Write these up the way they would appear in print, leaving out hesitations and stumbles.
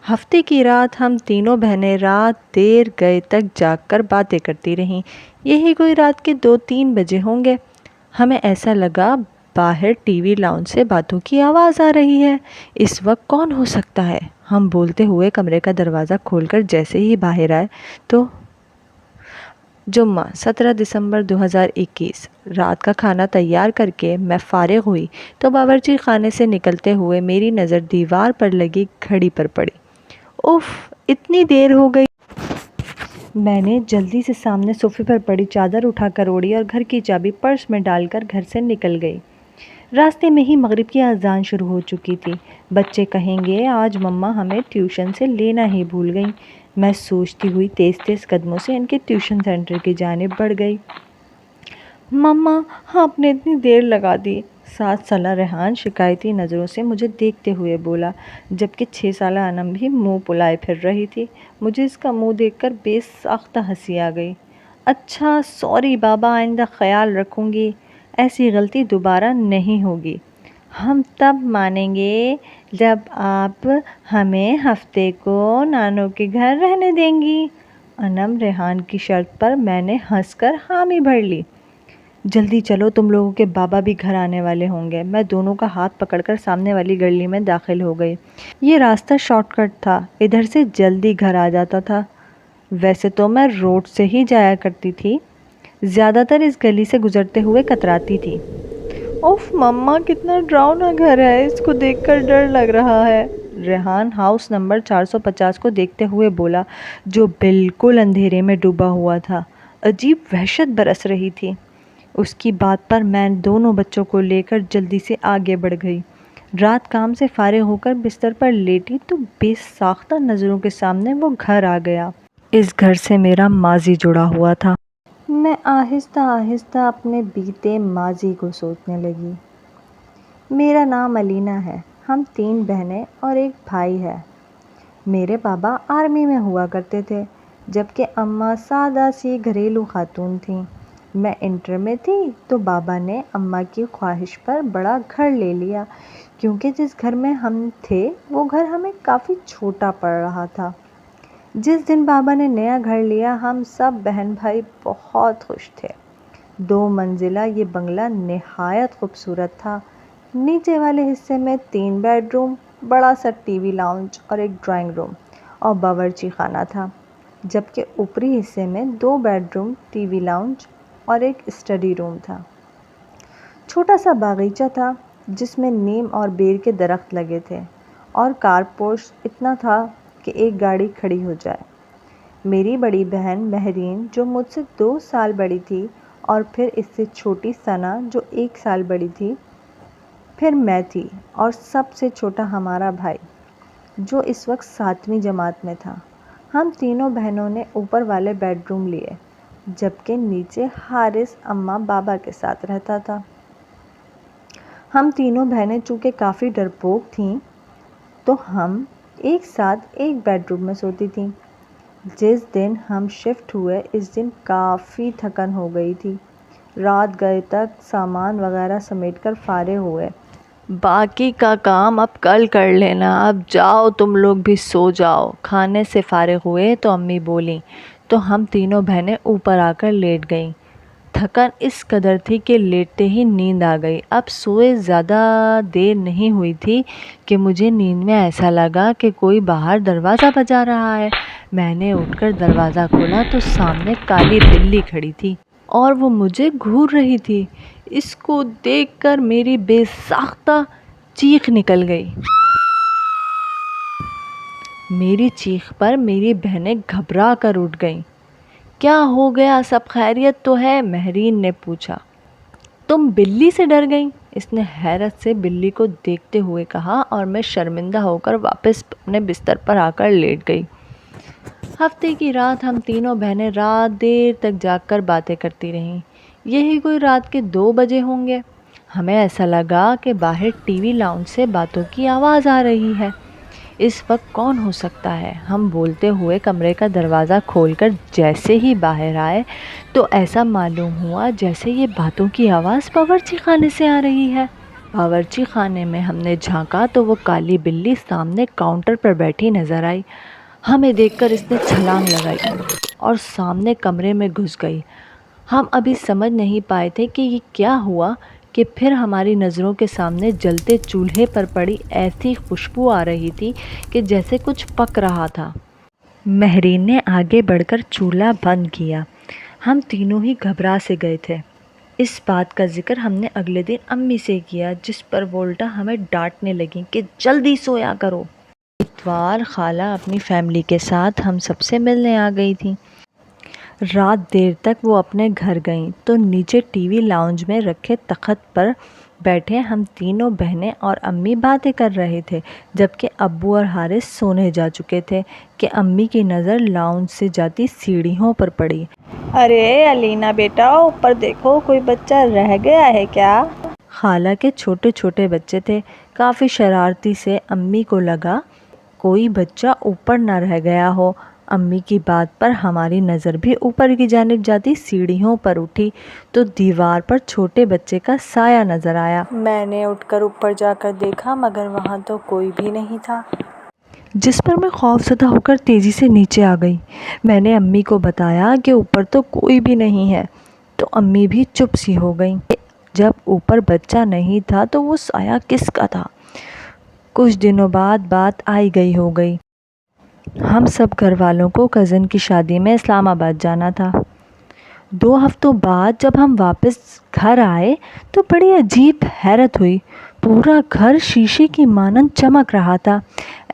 ہفتے کی رات ہم تینوں بہنیں رات دیر گئے تک جاگ کر باتیں کرتی رہیں۔ یہی کوئی رات کے 2-3 بجے ہوں گے۔ ہمیں ایسا لگا باہر ٹی وی لاؤنج سے باتوں کی آواز آ رہی ہے۔ اس وقت کون ہو سکتا ہے؟ ہم بولتے ہوئے کمرے کا دروازہ کھول کر جیسے ہی باہر آئے تو جمعہ 17 دسمبر 2021 رات کا کھانا تیار کر کے میں فارغ ہوئی تو باورچی خانے سے نکلتے ہوئے میری نظر دیوار پر لگی گھڑی پر پڑی۔ اف، اتنی دیر ہو گئی! میں نے جلدی سے سامنے صوفے پر پڑی چادر اٹھا کر اوڑھی اور گھر کی چابی پرس میں ڈال کر گھر سے نکل گئی۔ راستے میں ہی مغرب کی اذان شروع ہو چکی تھی۔ بچے کہیں گے آج مما ہمیں ٹیوشن سے لینا ہی بھول گئیں، میں سوچتی ہوئی تیز تیز قدموں سے ان کے ٹیوشن سینٹر کی جانب بڑھ گئی۔ مما، آپ نے اتنی دیر لگا دی، 7 سالہ ریحان شکایتی نظروں سے مجھے دیکھتے ہوئے بولا، جبکہ 6 سالہ انم بھی منہ پلائے پھر رہی تھی۔ مجھے اس کا منہ دیکھ کر بے ساختہ ہنسی آ گئی۔ اچھا، سوری بابا، آئندہ خیال رکھوں گی، ایسی غلطی دوبارہ نہیں ہوگی۔ ہم تب مانیں گے جب آپ ہمیں ہفتے کو نانو کے گھر رہنے دیں گی۔ انم ریحان کی شرط پر میں نے ہنس کر حامی بھر لی۔ جلدی چلو، تم لوگوں کے بابا بھی گھر آنے والے ہوں گے۔ میں دونوں کا ہاتھ پکڑ کر سامنے والی گلی میں داخل ہو گئی۔ یہ راستہ شارٹ کٹ تھا، ادھر سے جلدی گھر آ جاتا تھا۔ ویسے تو میں روڈ سے ہی جایا کرتی تھی، زیادہ تر اس گلی سے گزرتے ہوئے کتراتی تھی۔ اوف مما، کتنا ڈراؤنا گھر ہے، اس کو دیکھ کر ڈر لگ رہا ہے۔ ریحان ہاؤس نمبر 450 کو دیکھتے ہوئے بولا، جو بالکل اندھیرے میں ڈوبا ہوا تھا۔ عجیب وحشت برس رہی تھی۔ اس کی بات پر میں دونوں بچوں کو لے کر جلدی سے آگے بڑھ گئی۔ رات کام سے فارغ ہو کر بستر پر لیٹی تو بے ساختہ نظروں کے سامنے وہ گھر آ گیا۔ اس گھر سے میرا ماضی جڑا ہوا تھا۔ میں آہستہ آہستہ اپنے بیتے ماضی کو سوچنے لگی۔ میرا نام علینا ہے، ہم 3 بہنیں اور ایک بھائی ہے۔ میرے بابا آرمی میں ہوا کرتے تھے، جبکہ اماں سادہ سی گھریلو خاتون تھیں۔ میں انٹر میں تھی تو بابا نے اماں کی خواہش پر بڑا گھر لے لیا، کیونکہ جس گھر میں ہم تھے وہ گھر ہمیں کافی چھوٹا پڑ رہا تھا۔ جس دن بابا نے نیا گھر لیا ہم سب بہن بھائی بہت خوش تھے۔ 2 منزلہ یہ بنگلہ نہایت خوبصورت تھا۔ نیچے والے حصے میں 3 بیڈ روم، بڑا سا ٹی وی لاؤنج اور ایک ڈرائنگ روم اور باورچی خانہ تھا، جبکہ اوپری حصے میں 2 bed room, T V lounge اور ایک اسٹڈی روم تھا۔ چھوٹا سا باغیچہ تھا جس میں نیم اور بیر کے درخت لگے تھے، اور کار پورچ اتنا تھا کہ ایک گاڑی کھڑی ہو جائے۔ میری بڑی بہن مہرین جو مجھ سے 2 سال بڑی تھی، اور پھر اس سے چھوٹی ثنا جو 1 سال بڑی تھی، پھر میں تھی، اور سب سے چھوٹا ہمارا بھائی جو اس وقت 7ویں جماعت میں تھا۔ ہم تینوں بہنوں نے اوپر والے بیڈ روم لیے، جبکہ نیچے حارث اماں بابا کے ساتھ رہتا تھا۔ ہم تینوں بہنیں چونکہ کافی ڈرپوک تھیں تو ہم ایک ساتھ ایک بیڈ روم میں سوتی تھیں۔ جس دن ہم شفٹ ہوئے اس دن کافی تھکن ہو گئی تھی۔ رات گئے تک سامان وغیرہ سمیٹ کر فارغ ہوئے۔ باقی کا کام اب کل کر لینا، اب جاؤ تم لوگ بھی سو جاؤ۔ کھانے سے فارغ ہوئے تو امی بولیں تو ہم تینوں بہنیں اوپر آ کر لیٹ گئیں۔ تھکن اس قدر تھی کہ لیٹتے ہی نیند آ گئی۔ اب سوئے زیادہ دیر نہیں ہوئی تھی کہ مجھے نیند میں ایسا لگا کہ کوئی باہر دروازہ بجا رہا ہے۔ میں نے اٹھ کر دروازہ کھولا تو سامنے کالی بلی کھڑی تھی اور وہ مجھے گھور رہی تھی۔ اس کو دیکھ کر میری بے ساختہ چیخ نکل گئی۔ میری چیخ پر میری بہنیں گھبرا کر اٹھ گئیں۔ کیا ہو گیا، سب خیریت تو ہے؟ مہرین نے پوچھا۔ تم بلی سے ڈر گئیں؟ اس نے حیرت سے بلی کو دیکھتے ہوئے کہا، اور میں شرمندہ ہو کر واپس اپنے بستر پر آ کر لیٹ گئی۔ ہفتے کی رات ہم تینوں بہنیں رات دیر تک جاگ کر باتیں کرتی رہیں۔ یہی کوئی رات کے 2 بجے ہوں گے۔ ہمیں ایسا لگا کہ باہر ٹی وی لاؤنج سے باتوں کی آواز آ رہی ہے۔ اس وقت کون ہو سکتا ہے؟ ہم بولتے ہوئے کمرے کا دروازہ کھول کر جیسے ہی باہر آئے تو ایسا معلوم ہوا جیسے یہ باتوں کی آواز باورچی خانے سے آ رہی ہے۔ باورچی خانے میں ہم نے جھانکا تو وہ کالی بلی سامنے کاؤنٹر پر بیٹھی نظر آئی۔ ہمیں دیکھ کر اس نے چھلانگ لگائی اور سامنے کمرے میں گھس گئی۔ ہم ابھی سمجھ نہیں پائے تھے کہ یہ کیا ہوا کہ پھر ہماری نظروں کے سامنے جلتے چولہے پر پڑی ایسی خوشبو آ رہی تھی کہ جیسے کچھ پک رہا تھا۔ مہرین نے آگے بڑھ کر چولہا بند کیا۔ ہم تینوں ہی گھبرا سے گئے تھے۔ اس بات کا ذکر ہم نے اگلے دن امی سے کیا، جس پر وہ الٹا ہمیں ڈانٹنے لگیں کہ جلدی سویا کرو۔ اتوار خالہ اپنی فیملی کے ساتھ ہم سب سے ملنے آ گئی تھیں۔ رات دیر تک وہ اپنے گھر گئیں تو نیچے ٹی وی لاؤنج میں رکھے تخت پر بیٹھے ہم تینوں بہنیں اور امی باتیں کر رہے تھے، جبکہ ابو اور حارث سونے جا چکے تھے کہ امی کی نظر لاؤنج سے جاتی سیڑھیوں پر پڑی۔ ارے علینا بیٹا، اوپر دیکھو، کوئی بچہ رہ گیا ہے کیا؟ خالہ کے چھوٹے چھوٹے بچے تھے، کافی شرارتی سے امی کو لگا کوئی بچہ اوپر نہ رہ گیا ہو۔ امی کی بات پر ہماری نظر بھی اوپر کی جانب جاتی سیڑھیوں پر اٹھی تو دیوار پر چھوٹے بچے کا سایہ نظر آیا۔ میں نے اٹھ کر اوپر جا کر دیکھا مگر وہاں تو کوئی بھی نہیں تھا، جس پر میں خوف زدہ ہو کر تیزی سے نیچے آ گئی۔ میں نے امی کو بتایا کہ اوپر تو کوئی بھی نہیں ہے تو امی بھی چپ سی ہو گئیں۔ جب اوپر بچہ نہیں تھا تو وہ سایہ کس کا تھا؟ کچھ دنوں بعد بات آئی گئی ہو گئی۔ ہم سب گھر والوں کو کزن کی شادی میں اسلام آباد جانا تھا۔ 2 ہفتوں بعد جب ہم واپس گھر آئے تو بڑی عجیب حیرت ہوئی۔ پورا گھر شیشے کی مانند چمک رہا تھا۔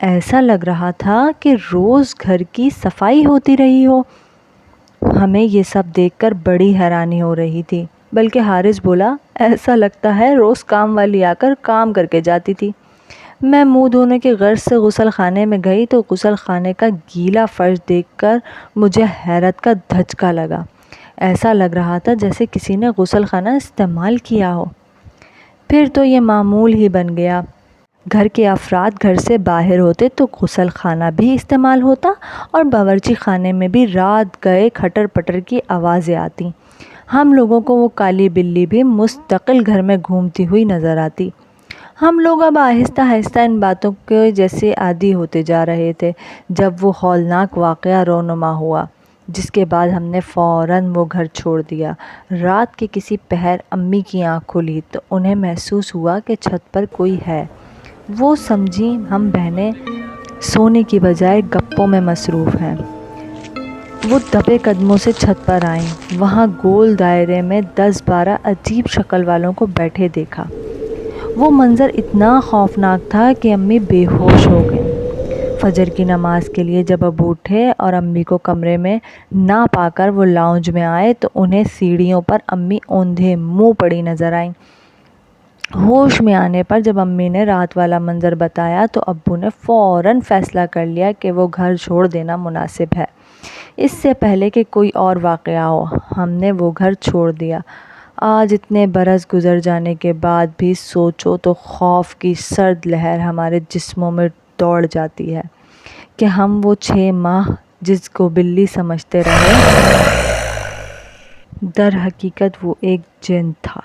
ایسا لگ رہا تھا کہ روز گھر کی صفائی ہوتی رہی ہو۔ ہمیں یہ سب دیکھ کر بڑی حیرانی ہو رہی تھی، بلکہ حارث بولا، ایسا لگتا ہے روز کام والی آ کر کام کر کے جاتی تھی۔ میں منہ دھونے کے غرض سے غسل خانے میں گئی تو غسل خانے کا گیلا فرش دیکھ کر مجھے حیرت کا دھچکا لگا۔ ایسا لگ رہا تھا جیسے کسی نے غسل خانہ استعمال کیا ہو۔ پھر تو یہ معمول ہی بن گیا۔ گھر کے افراد گھر سے باہر ہوتے تو غسل خانہ بھی استعمال ہوتا اور باورچی خانے میں بھی رات گئے کھٹر پٹر کی آوازیں آتی۔ ہم لوگوں کو وہ کالی بلی بھی مستقل گھر میں گھومتی ہوئی نظر آتی۔ ہم لوگ اب آہستہ آہستہ ان باتوں کے جیسے عادی ہوتے جا رہے تھے جب وہ ہولناک واقعہ رونما ہوا، جس کے بعد ہم نے فوراً وہ گھر چھوڑ دیا۔ رات کے کسی پہر امی کی آنکھ کھلی تو انہیں محسوس ہوا کہ چھت پر کوئی ہے۔ وہ سمجھیں ہم بہنیں سونے کی بجائے گپوں میں مصروف ہیں۔ وہ دبے قدموں سے چھت پر آئیں۔ وہاں گول دائرے میں 10-12 عجیب شکل والوں کو بیٹھے دیکھا۔ وہ منظر اتنا خوفناک تھا کہ امی بے ہوش ہو گئیں۔ فجر کی نماز کے لیے جب ابو اٹھے اور امی کو کمرے میں نہ پا کر وہ لاؤنج میں آئے تو انہیں سیڑھیوں پر امی اوندھے منہ پڑی نظر آئیں۔ ہوش میں آنے پر جب امی نے رات والا منظر بتایا تو ابو نے فوراً فیصلہ کر لیا کہ وہ گھر چھوڑ دینا مناسب ہے، اس سے پہلے کہ کوئی اور واقعہ ہو۔ ہم نے وہ گھر چھوڑ دیا۔ آج اتنے برس گزر جانے کے بعد بھی سوچو تو خوف کی سرد لہر ہمارے جسموں میں دوڑ جاتی ہے کہ ہم وہ 6 ماہ جس کو بلی سمجھتے رہے، در حقیقت وہ ایک جن تھا۔